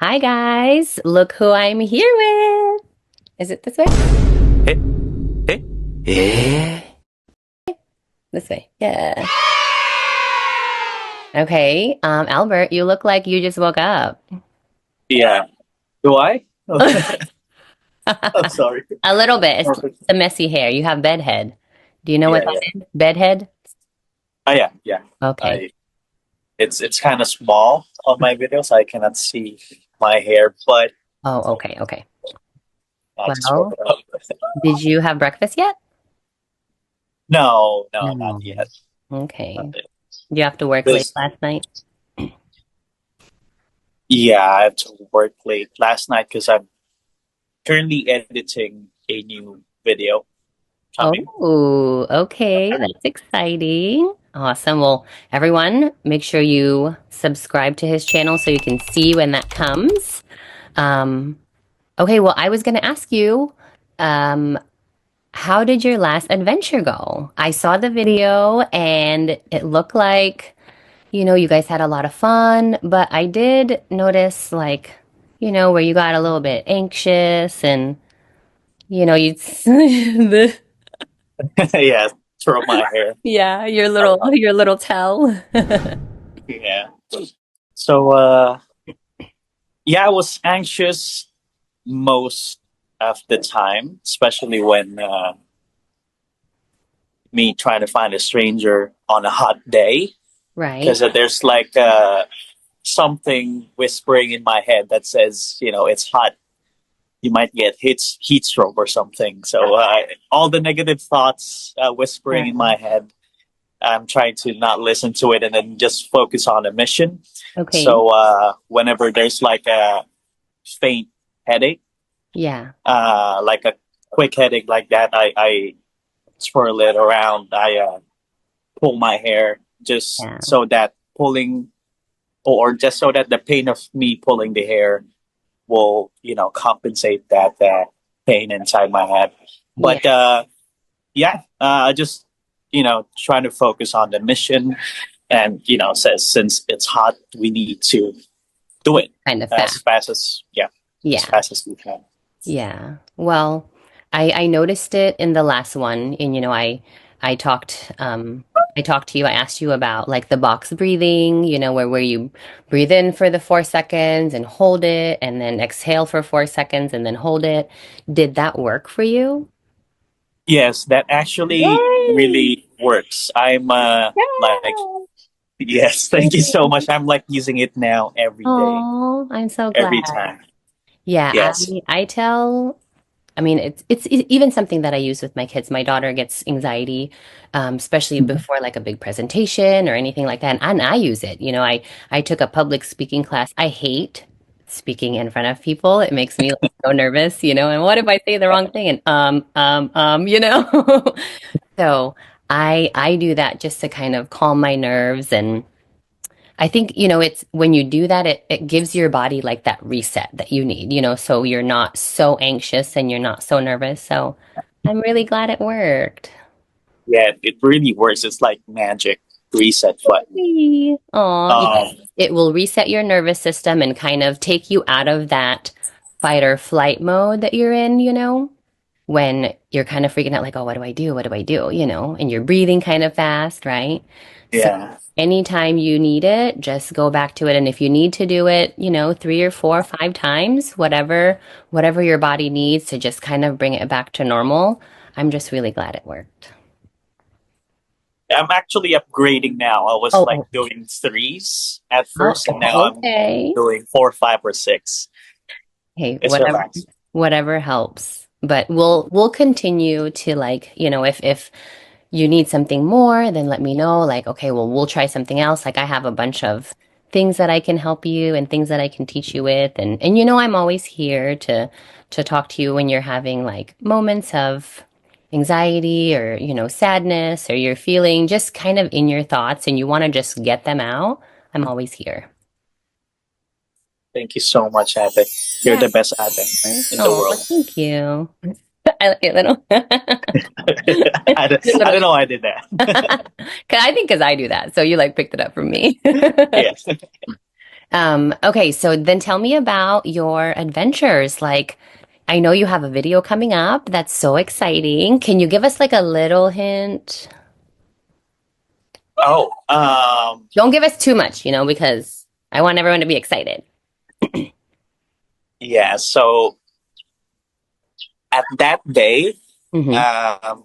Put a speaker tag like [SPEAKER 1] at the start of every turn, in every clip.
[SPEAKER 1] Hi guys, look who I'm here with. Is it this way?
[SPEAKER 2] え、
[SPEAKER 1] This way. Yeah. Okay. Albert, you look like you just woke up.
[SPEAKER 2] yeah. Do I? I'm sorry.
[SPEAKER 1] A little bit. It's
[SPEAKER 2] Okay.
[SPEAKER 1] the messy hair. You have bedhead. Do you know what
[SPEAKER 2] Yeah,
[SPEAKER 1] that
[SPEAKER 2] yeah.
[SPEAKER 1] is? Bedhead?
[SPEAKER 2] Yeah, yeah.
[SPEAKER 1] Okay.
[SPEAKER 2] I it's kind of small on my videos. I cannot see my hair, but
[SPEAKER 1] Oh, okay, okay.
[SPEAKER 2] I just woke
[SPEAKER 1] Well,
[SPEAKER 2] up.
[SPEAKER 1] did you have breakfast yet?
[SPEAKER 2] No, no, not
[SPEAKER 1] No.
[SPEAKER 2] yet. Not
[SPEAKER 1] Okay.
[SPEAKER 2] yet.
[SPEAKER 1] Did you have to work late
[SPEAKER 2] This,
[SPEAKER 1] last night?
[SPEAKER 2] yeah, I have to work late last night because I'm currently editing a new video coming.
[SPEAKER 1] Oh, okay. That's exciting. Awesome. Well, everyone, make sure you subscribe to his channel so you can see when that comes. Um, okay, well, I was going to ask you, um, how did your last adventure go? I saw the video and it looked like, you guys had a lot of fun, but I did notice, like, where you got a little bit anxious and, you the
[SPEAKER 2] Yeah, throw my hair
[SPEAKER 1] Yeah, your little
[SPEAKER 2] around.
[SPEAKER 1] your little tell.
[SPEAKER 2] Yeah. So yeah, I was anxious most of the time, especially when me trying to find a stranger on a hot day,
[SPEAKER 1] Right.
[SPEAKER 2] because there's like something whispering in my head that says, it's hot. You might get heat stroke or something. So all the negative thoughts whispering in
[SPEAKER 1] Yeah.
[SPEAKER 2] my head, I'm trying to not listen to it and then just focus on the mission.
[SPEAKER 1] Okay.
[SPEAKER 2] So whenever there's like a faint headache,
[SPEAKER 1] Yeah.
[SPEAKER 2] like a quick headache like that, I swirl it around. I pull my hair just
[SPEAKER 1] Yeah.
[SPEAKER 2] so that pulling, or just so that the pain of me pulling the hair will, compensate that pain inside my head.
[SPEAKER 1] Yeah.
[SPEAKER 2] But yeah, just, trying to focus on the mission. And, says since it's hot, we need to do it
[SPEAKER 1] Kind of
[SPEAKER 2] as
[SPEAKER 1] fast.
[SPEAKER 2] fast as, yeah, as
[SPEAKER 1] Yeah.
[SPEAKER 2] fast as we can.
[SPEAKER 1] Yeah. Well, I noticed it in the last one, and I talked I talked to you. I asked you about like the box breathing, where you breathe in for the 4 seconds and hold it, and then exhale for 4 seconds and then hold it. Did that work for you?
[SPEAKER 2] Yes, that actually
[SPEAKER 1] Yay!
[SPEAKER 2] really works. I'm like, yes, thank you so
[SPEAKER 1] Yay!
[SPEAKER 2] much. I'm like using it now every day,
[SPEAKER 1] Oh, I'm so
[SPEAKER 2] every
[SPEAKER 1] glad.
[SPEAKER 2] time.
[SPEAKER 1] Yeah,
[SPEAKER 2] Yes.
[SPEAKER 1] I mean it's even something that I use with my kids. My daughter gets anxiety, especially before like a big presentation or anything like that, and I use it. I took a public speaking class. I hate speaking in front of people. It makes me like so nervous, and what if I say the wrong thing? And So I do that just to kind of calm my nerves. And I think, it's when you do that, it gives your body like that reset that you need, so you're not so anxious and you're not so nervous. So I'm really glad it worked.
[SPEAKER 2] Yeah, it really works. It's like magic reset button.
[SPEAKER 1] Oh, yes.
[SPEAKER 2] Um,
[SPEAKER 1] It will reset your nervous system and kind of take you out of that fight or flight mode that you're in, when you're kind of freaking out, like, oh, what do I do? What do I do? And you're breathing kind of fast, right? So
[SPEAKER 2] yeah.
[SPEAKER 1] anytime you need it, just go back to it. And if you need to do it, 3 or 4 or 5 times, whatever your body needs to just kind of bring it back to normal, I'm just really glad it worked.
[SPEAKER 2] I'm actually upgrading now. I was like
[SPEAKER 1] Oh,
[SPEAKER 2] doing threes at
[SPEAKER 1] oh,
[SPEAKER 2] first, and now I'm
[SPEAKER 1] okay.
[SPEAKER 2] doing four, five, or six.
[SPEAKER 1] Hey,
[SPEAKER 2] It's relaxing.
[SPEAKER 1] whatever helps. But we'll continue to, like, if you need something more, then let me know. Like, okay, well, we'll try something else. Like, I have a bunch of things that I can help you and things that I can teach you with. And I'm always here to talk to you when you're having like moments of anxiety or, sadness, or you're feeling just kind of in your thoughts and you want to just get them out. I'm always here.
[SPEAKER 2] Thank you so much, Ate. You're
[SPEAKER 1] Yeah,
[SPEAKER 2] the best Ate
[SPEAKER 1] of course.
[SPEAKER 2] in the
[SPEAKER 1] Oh,
[SPEAKER 2] world.
[SPEAKER 1] thank you. I like your little,
[SPEAKER 2] I
[SPEAKER 1] your
[SPEAKER 2] don't
[SPEAKER 1] little.
[SPEAKER 2] know why I did that.
[SPEAKER 1] 'Cause I think because I do that, so you like picked it up from me.
[SPEAKER 2] Yes.
[SPEAKER 1] Okay, so then tell me about your adventures. Like, I know you have a video coming up. That's so exciting. Can you give us like a little hint?
[SPEAKER 2] Oh,
[SPEAKER 1] Don't give us too much, because I want everyone to be excited.
[SPEAKER 2] yeah. So at that day,
[SPEAKER 1] Hmm.
[SPEAKER 2] um,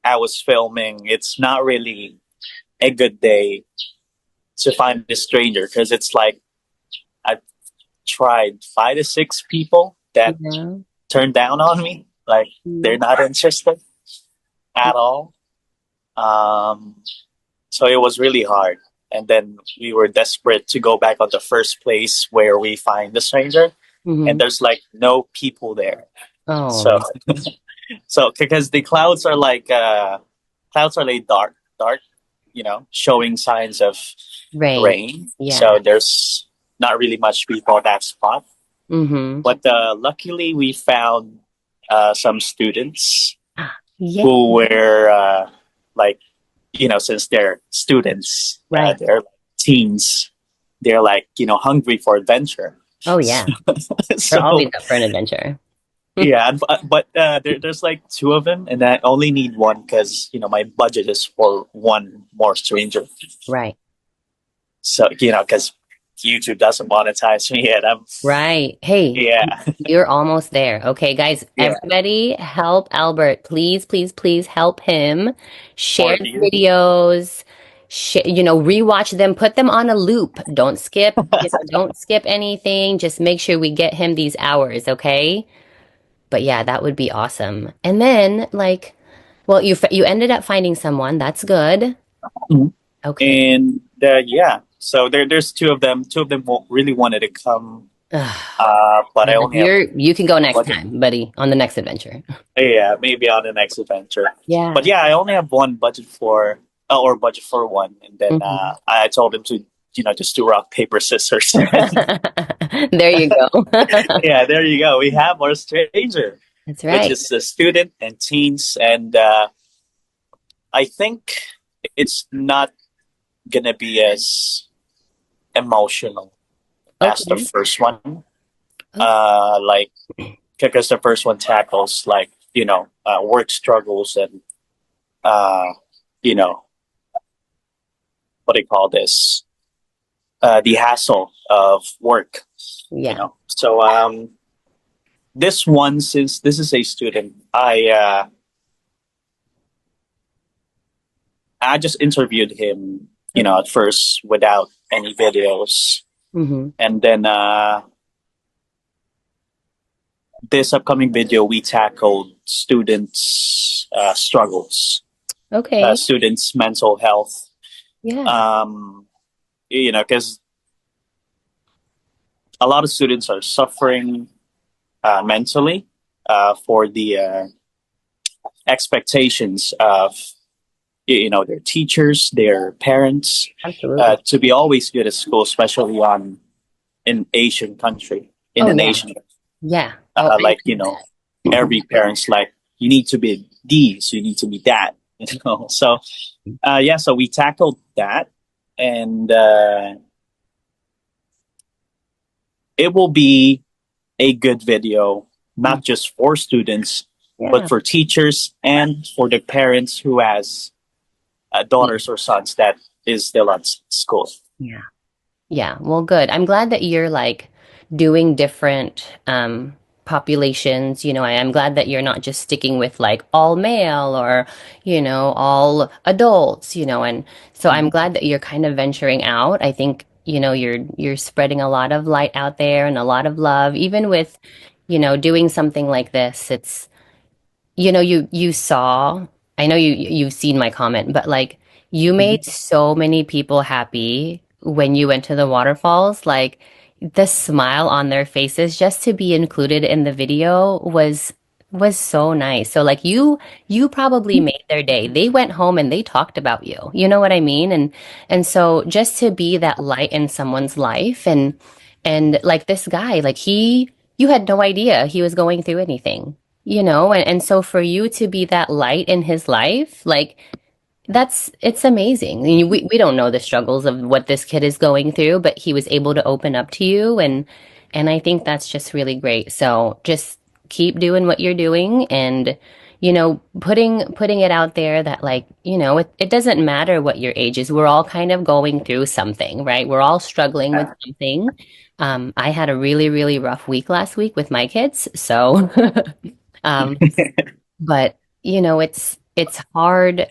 [SPEAKER 2] I was filming. It's not really a good day to find a stranger because it's like I tried 5 to 6 people that
[SPEAKER 1] Yeah.
[SPEAKER 2] turned down on me. Like they're
[SPEAKER 1] Mm.
[SPEAKER 2] not interested at all. Um, so it was really hard. And then we were desperate to go back on the first place where we find the stranger, and
[SPEAKER 1] Hmm.
[SPEAKER 2] there's like no people there.
[SPEAKER 1] Oh,
[SPEAKER 2] So,
[SPEAKER 1] no.
[SPEAKER 2] so because the clouds are like dark, showing signs of
[SPEAKER 1] Rain.
[SPEAKER 2] rain.
[SPEAKER 1] Yeah.
[SPEAKER 2] So there's not really much people at that spot.
[SPEAKER 1] Hmm.
[SPEAKER 2] But luckily, we found some students
[SPEAKER 1] Yeah.
[SPEAKER 2] who were like, since they're students,
[SPEAKER 1] Right.
[SPEAKER 2] they're teens, they're like, hungry for adventure.
[SPEAKER 1] Oh, yeah. They're always
[SPEAKER 2] So
[SPEAKER 1] up for an adventure.
[SPEAKER 2] yeah, but there's like two of them, and I only need one because my budget is for one more stranger.
[SPEAKER 1] Right.
[SPEAKER 2] So because YouTube doesn't monetize me yet.
[SPEAKER 1] Right. Hey,
[SPEAKER 2] Yeah,
[SPEAKER 1] you're almost there. Okay, guys,
[SPEAKER 2] yeah.
[SPEAKER 1] everybody help Albert. Please, please, please help him. Share
[SPEAKER 2] More
[SPEAKER 1] the
[SPEAKER 2] views.
[SPEAKER 1] videos. Rewatch them, put them on a loop. Don't skip anything. Just make sure we get him these hours, okay? But yeah, that would be awesome. And then well, you ended up finding someone. That's good.
[SPEAKER 2] Mhm.
[SPEAKER 1] Okay.
[SPEAKER 2] And yeah, so there's two of them. Two of them really wanted to come, but I
[SPEAKER 1] Well,
[SPEAKER 2] only have
[SPEAKER 1] you can go next
[SPEAKER 2] budget.
[SPEAKER 1] time, buddy, on the next adventure.
[SPEAKER 2] Yeah, maybe on the next adventure. But
[SPEAKER 1] Yeah.
[SPEAKER 2] yeah, I only have one budget for, or budget for one, and then
[SPEAKER 1] Mhm.
[SPEAKER 2] I told him to, just do rock paper scissors.
[SPEAKER 1] There you go.
[SPEAKER 2] Yeah, there you go. We have our stranger,
[SPEAKER 1] That's
[SPEAKER 2] which
[SPEAKER 1] right.
[SPEAKER 2] is a student and teens, and I think it's not gonna be as emotional as the
[SPEAKER 1] Okay.
[SPEAKER 2] first one.
[SPEAKER 1] Okay.
[SPEAKER 2] Like because the first one tackles like work struggles and uh, you know what do you call this? The hassle of work.
[SPEAKER 1] Yeah.
[SPEAKER 2] So this one, since this is a student, I just interviewed him,
[SPEAKER 1] Okay.
[SPEAKER 2] at first without any videos,
[SPEAKER 1] Hmm.
[SPEAKER 2] and then this upcoming video we tackled students' struggles,
[SPEAKER 1] Okay.
[SPEAKER 2] students' mental health.
[SPEAKER 1] Yeah.
[SPEAKER 2] Because a lot of students are suffering mentally for the expectations of their teachers, their parents,
[SPEAKER 1] Absolutely.
[SPEAKER 2] to be always good at school, especially on in Asian country, in
[SPEAKER 1] Oh
[SPEAKER 2] an
[SPEAKER 1] yeah.
[SPEAKER 2] Asian,
[SPEAKER 1] Yeah. Oh, I
[SPEAKER 2] like
[SPEAKER 1] see that.
[SPEAKER 2] every parent's like you need to be these, you need to be that, So yeah, so we tackled that, and it will be a good video,
[SPEAKER 1] Mm.
[SPEAKER 2] not just for students, but
[SPEAKER 1] Yeah.
[SPEAKER 2] for teachers and for the parents who has daughters or sons that is still at school.
[SPEAKER 1] Yeah. Yeah, well, good. I'm glad that you're like doing different populations. I'm glad that you're not just sticking with like all male or, all adults, and so I'm
[SPEAKER 2] Mhm.
[SPEAKER 1] glad that you're kind of venturing out. I think, you're spreading a lot of light out there and a lot of love, even with, doing something like this. You saw, I know you've seen my comment, but like you made
[SPEAKER 2] Mhm.
[SPEAKER 1] so many people happy when you went to the waterfalls. Like the smile on their faces just to be included in the video was so nice. So like you probably made their day. They went home and they talked about you. You know what I mean? And so just to be that light in someone's life and like this guy, like you had no idea he was going through anything, and so for you to be that light in his life, like it's amazing. We don't know the struggles of what this kid is going through, but he was able to open up to you, and I think that's just really great. So just keep doing what you're doing, and putting it out there that, like, it doesn't matter what your age is. We're all kind of going through something, right? We're all struggling with
[SPEAKER 2] Yeah.
[SPEAKER 1] something. I had a really, really rough week last week with my kids, so um, but it's hard.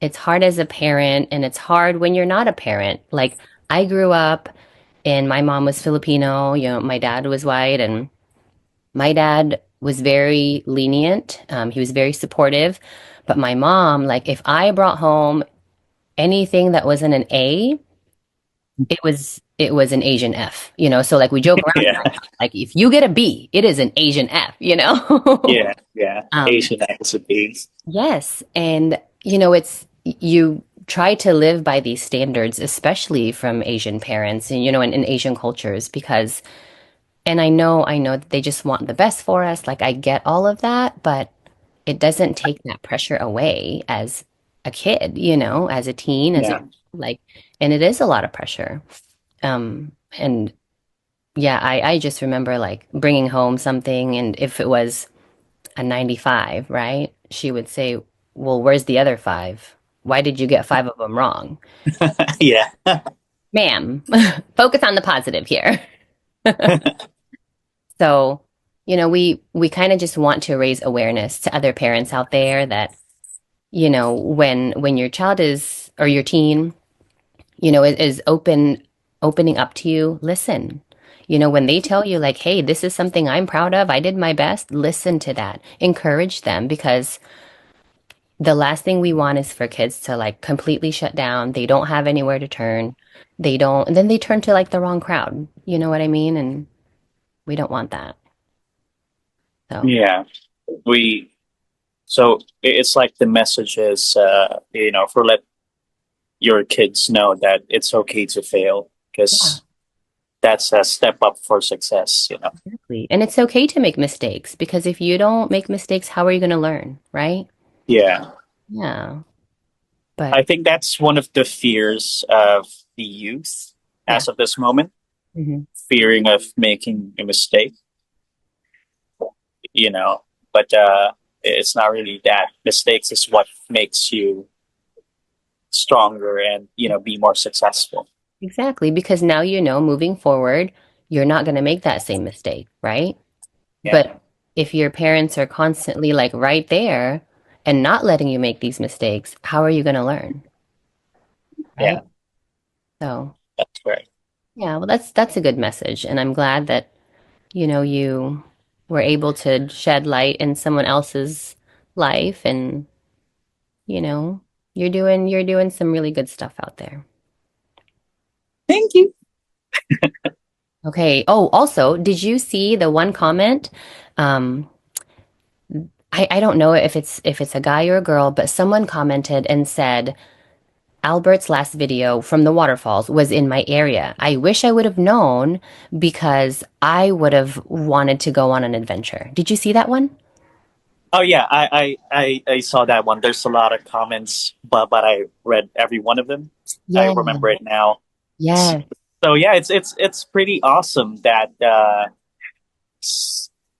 [SPEAKER 1] It's hard as a parent, and it's hard when you're not a parent. Like, I grew up and my mom was Filipino, my dad was white, and my dad was very lenient. He was very supportive. But my mom, like, if I brought home anything that wasn't an A, it was an Asian F, So, like, we joke around in
[SPEAKER 2] Yeah.
[SPEAKER 1] my house, like, if you get a B, it is an Asian F.
[SPEAKER 2] Yeah. Yeah.
[SPEAKER 1] Um,
[SPEAKER 2] Asian accents.
[SPEAKER 1] Yes. And, you try to live by these standards, especially from Asian parents and, in Asian cultures, because, and I know that they just want the best for us. Like, I get all of that, but it doesn't take that pressure away as a kid, as a teen,
[SPEAKER 2] Yeah.
[SPEAKER 1] like, and it is a lot of pressure. And yeah, I just remember, like, bringing home something, and if it was a 95, right? She would say, "Well, where's the other five? Why did you get five of them wrong?"
[SPEAKER 2] Yeah.
[SPEAKER 1] Ma'am, focus on the positive here. So, we kind of just want to raise awareness to other parents out there that, when your child is, or your teen, is opening up to you, listen. When they tell you, like, "Hey, this is something I'm proud of. I did my best." Listen to that. Encourage them, because the last thing we want is for kids to, like, completely shut down. They don't have anywhere to turn. They don't, and then they turn to, like, the wrong crowd. You know what I mean? And we don't want that. So,
[SPEAKER 2] Yeah. We so it's like the message is for let your kids know that it's okay to fail
[SPEAKER 1] yeah,
[SPEAKER 2] because that's a step up for success.
[SPEAKER 1] exactly. And it's okay to make mistakes, because if you don't make mistakes, how are you going to learn, right?
[SPEAKER 2] Yeah.
[SPEAKER 1] Yeah. But
[SPEAKER 2] I think that's one of the fears of the youth
[SPEAKER 1] yeah.
[SPEAKER 2] as of this moment,
[SPEAKER 1] Hmm.
[SPEAKER 2] fearing of making a mistake, you know, but it's not really that. Mistakes is what makes you stronger and, be more successful.
[SPEAKER 1] Exactly. Because now, moving forward, you're not going to make that same mistake, right?
[SPEAKER 2] Yeah.
[SPEAKER 1] But if your parents are constantly, like, right there and not letting you make these mistakes, how are you going to learn?
[SPEAKER 2] Yeah.
[SPEAKER 1] Right? So,
[SPEAKER 2] That's right.
[SPEAKER 1] yeah, well, that's a good message. And I'm glad that, you were able to shed light in someone else's life, and, you know, you're doing some really good stuff out there.
[SPEAKER 2] Thank you.
[SPEAKER 1] Okay. Oh, also, did you see the one comment? Um, I don't know if it's a guy or a girl, but someone commented and said, Albert's last video from the waterfalls was in my area. I wish I would have known, because I would have wanted to go on an adventure. Did you see that one?
[SPEAKER 2] Oh yeah, I saw that one. There's a lot of comments, but I read every one of them. I
[SPEAKER 1] Yeah.
[SPEAKER 2] remember it now.
[SPEAKER 1] Yeah.
[SPEAKER 2] So yeah, it's pretty awesome that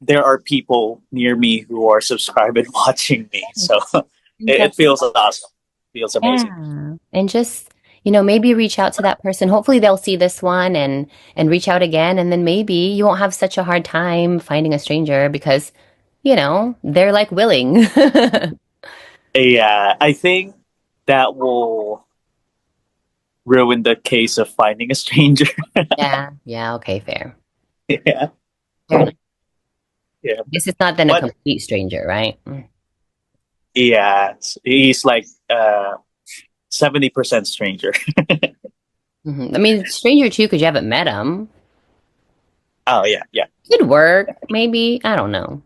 [SPEAKER 2] there are people near me who are subscribed and watching me. So it feels awesome. Feels amazing.
[SPEAKER 1] Yeah. And just, maybe reach out to that person. Hopefully they'll see this one, and reach out again, and then maybe you won't have such a hard time finding a stranger, because, they're, like, willing.
[SPEAKER 2] Yeah, I think that will ruin the case of finding a stranger.
[SPEAKER 1] Yeah. Yeah, okay, fair.
[SPEAKER 2] Yeah,
[SPEAKER 1] Fair enough.
[SPEAKER 2] yeah,
[SPEAKER 1] Guess it's not then a
[SPEAKER 2] but
[SPEAKER 1] complete stranger, right?
[SPEAKER 2] yeah, he's like 70% stranger.
[SPEAKER 1] I mean, stranger too, because you haven't met him.
[SPEAKER 2] Oh yeah, yeah.
[SPEAKER 1] Could work, maybe. I don't know.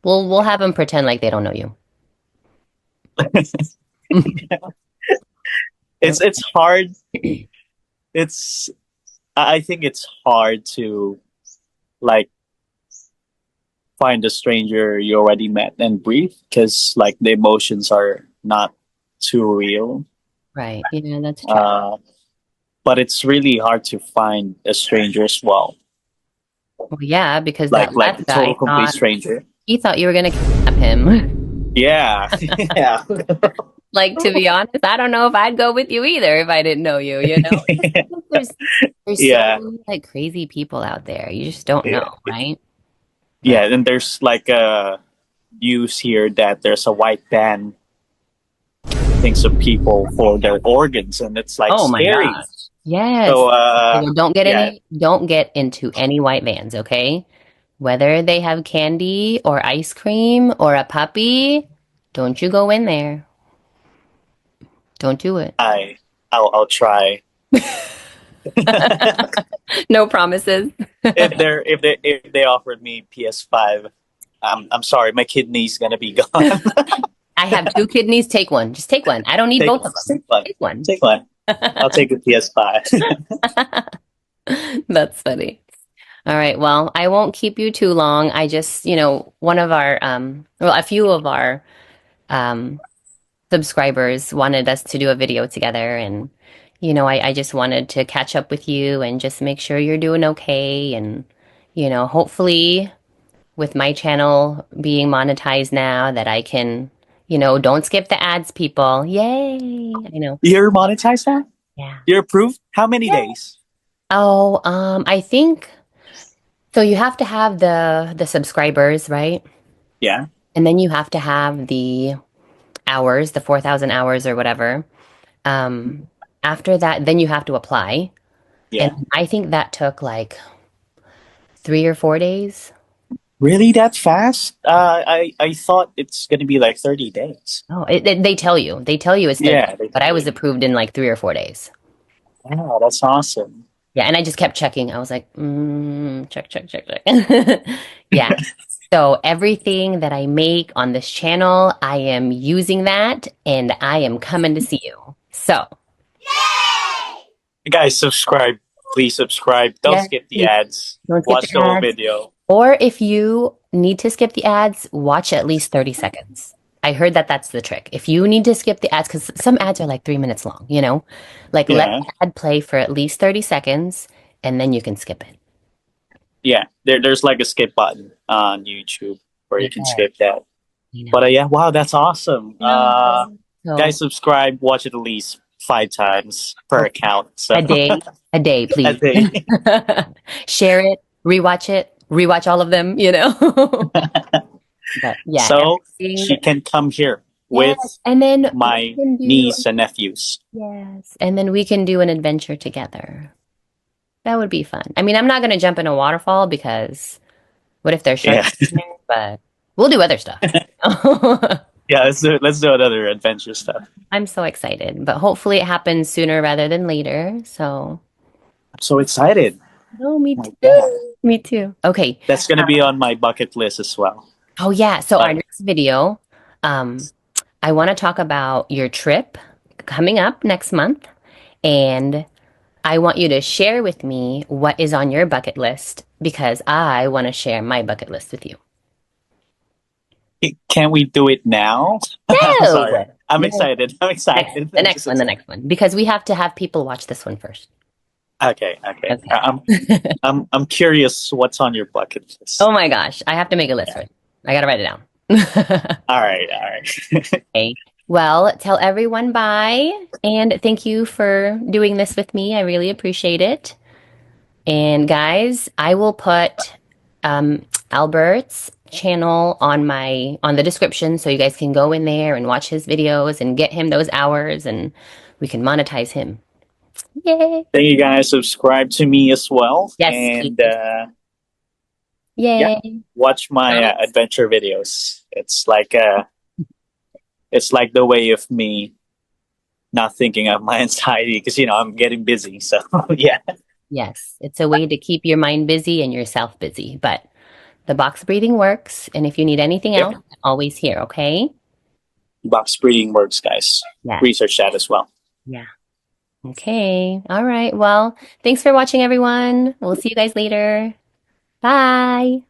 [SPEAKER 1] We'll have them pretend like they don't know you.
[SPEAKER 2] It's hard. It's I think it's hard to like find a stranger you already met and breathe because like the emotions are not. too real.
[SPEAKER 1] Right. Yeah, that's true.
[SPEAKER 2] Uh, but it's really hard to find a stranger as well,
[SPEAKER 1] Well, yeah, because that
[SPEAKER 2] like a
[SPEAKER 1] last
[SPEAKER 2] total
[SPEAKER 1] guy
[SPEAKER 2] complete
[SPEAKER 1] thought
[SPEAKER 2] stranger.
[SPEAKER 1] he thought you were gonna kidnap him.
[SPEAKER 2] Yeah, yeah,
[SPEAKER 1] Like, to be honest, I don't know if I'd go with you either if I didn't know you, you know? Just because there's so
[SPEAKER 2] yeah,
[SPEAKER 1] many like crazy people out there. You just don't know,
[SPEAKER 2] yeah,
[SPEAKER 1] right?
[SPEAKER 2] yeah.
[SPEAKER 1] But
[SPEAKER 2] And there's like a news here that there's a white ban things of people for their organs, and it's like
[SPEAKER 1] oh my
[SPEAKER 2] scary.
[SPEAKER 1] gosh. Yes.
[SPEAKER 2] So
[SPEAKER 1] Okay, well,
[SPEAKER 2] yeah,
[SPEAKER 1] don't get into any white vans, okay? Whether they have candy or ice cream or a puppy, don't you go in there. Don't do it.
[SPEAKER 2] I'll try.
[SPEAKER 1] No promises.
[SPEAKER 2] If they offered me PS5, I'm sorry, my kidney's gonna be gone.
[SPEAKER 1] I have two kidneys. Take one. Just take one. I don't need both of them.
[SPEAKER 2] Take one,
[SPEAKER 1] Take one.
[SPEAKER 2] take one. I'll take the PS5.
[SPEAKER 1] That's funny. All right. Well, I won't keep you too long. I just, one of our, well, a few of our um, subscribers wanted us to do a video together. And, I just wanted to catch up with you and just make sure you're doing okay. And, hopefully with my channel being monetized now that I can, don't skip the ads, people. Yay. I know.
[SPEAKER 2] You're monetized now?
[SPEAKER 1] Yeah.
[SPEAKER 2] You're approved? How many days?
[SPEAKER 1] Oh, I think so. You have to have the subscribers, right?
[SPEAKER 2] Yeah,
[SPEAKER 1] And then you have to have the hours, the 4,000 hours or whatever. Um, After that, then you have to apply. And
[SPEAKER 2] yeah.
[SPEAKER 1] I think that took like 3 or 4 days.
[SPEAKER 2] Really that fast? I thought it's gonna be like 30 days.
[SPEAKER 1] Oh, they tell you. They tell you it's 30,
[SPEAKER 2] Yeah, they
[SPEAKER 1] but I
[SPEAKER 2] tell
[SPEAKER 1] was
[SPEAKER 2] you.
[SPEAKER 1] approved in like 3 or 4 days.
[SPEAKER 2] Wow, that's awesome.
[SPEAKER 1] Yeah, and I just kept checking. I was like, check, check, check, check. Yeah. So everything that I make on this channel, I am using that and I am coming to see you. So,
[SPEAKER 2] You guys, subscribe. Please subscribe. Don't
[SPEAKER 1] yes,
[SPEAKER 2] skip the
[SPEAKER 1] please
[SPEAKER 2] ads.
[SPEAKER 1] don't skip
[SPEAKER 2] Watch
[SPEAKER 1] the
[SPEAKER 2] the whole
[SPEAKER 1] ads.
[SPEAKER 2] video.
[SPEAKER 1] Or if you need to skip the ads, watch at least 30 seconds. I heard that that's the trick. If you need to skip the ads, because some ads are like 3 minutes long, like let
[SPEAKER 2] Yeah.
[SPEAKER 1] the ad play for at least 30 seconds and then you can skip it.
[SPEAKER 2] Yeah, there's like a skip button on YouTube where you
[SPEAKER 1] Yeah,
[SPEAKER 2] can skip that.
[SPEAKER 1] I
[SPEAKER 2] But
[SPEAKER 1] know.
[SPEAKER 2] yeah, wow, that's awesome.
[SPEAKER 1] I know.
[SPEAKER 2] Guys,
[SPEAKER 1] So,
[SPEAKER 2] subscribe. Watch it at least 5 times per
[SPEAKER 1] oh,
[SPEAKER 2] account. So
[SPEAKER 1] a day,
[SPEAKER 2] a
[SPEAKER 1] please.
[SPEAKER 2] day.
[SPEAKER 1] Share it, rewatch all of them. But yeah,
[SPEAKER 2] So
[SPEAKER 1] everything.
[SPEAKER 2] she can come here
[SPEAKER 1] Yes.
[SPEAKER 2] with
[SPEAKER 1] And then we
[SPEAKER 2] my
[SPEAKER 1] can do,
[SPEAKER 2] niece and nephews.
[SPEAKER 1] yes. And then we can do an adventure together. That would be fun. I mean, I'm not going to jump in a waterfall because what if there's sharks
[SPEAKER 2] Yeah,
[SPEAKER 1] in there? But we'll do other stuff.
[SPEAKER 2] yeah. Let's do another adventure stuff.
[SPEAKER 1] I'm so excited, but hopefully it happens sooner rather than later. So,
[SPEAKER 2] I'm so excited.
[SPEAKER 1] oh, me
[SPEAKER 2] Oh my God,
[SPEAKER 1] too. Me too. Okay.
[SPEAKER 2] that's gonna be on my bucket list as well.
[SPEAKER 1] Oh, yeah. So our
[SPEAKER 2] But
[SPEAKER 1] next video, um, I want to talk about your trip coming up next month, and I want you to share with me what is on your bucket list because I want to share my bucket list with you.
[SPEAKER 2] can we do it now?
[SPEAKER 1] No,
[SPEAKER 2] Sorry, I'm
[SPEAKER 1] no.
[SPEAKER 2] excited. I'm excited.
[SPEAKER 1] The
[SPEAKER 2] I'm
[SPEAKER 1] next
[SPEAKER 2] just
[SPEAKER 1] one, the
[SPEAKER 2] excited.
[SPEAKER 1] next one, because we have to have people watch this one first.
[SPEAKER 2] Okay, okay.
[SPEAKER 1] Okay.
[SPEAKER 2] I'm curious. What's on your bucket list?
[SPEAKER 1] Oh my gosh, I have to make a list
[SPEAKER 2] Yeah.
[SPEAKER 1] first. I gotta write it down.
[SPEAKER 2] All right, all right.
[SPEAKER 1] Okay. Well, tell everyone bye, and thank you for doing this with me. I really appreciate it. And guys, I will put Albert's channel on the description so you guys can go in there and watch his videos and get him those hours and we can monetize him. Yay!
[SPEAKER 2] Thank you guys. Subscribe to me as well,
[SPEAKER 1] Yes, please.
[SPEAKER 2] and yeah,
[SPEAKER 1] Yay!
[SPEAKER 2] watch my
[SPEAKER 1] Promise.
[SPEAKER 2] adventure videos. It's like the way of me not thinking of my anxiety because I'm getting busy. So yeah,
[SPEAKER 1] Yes, it's a way to keep your mind busy and yourself busy, but the box breathing works. And if you need anything
[SPEAKER 2] yep.
[SPEAKER 1] else, I'm always here, okay?
[SPEAKER 2] Box breathing works, guys.
[SPEAKER 1] Yes.
[SPEAKER 2] Research that as well.
[SPEAKER 1] Yeah. Okay. All right. Well, thanks for watching, everyone. We'll see you guys later. Bye.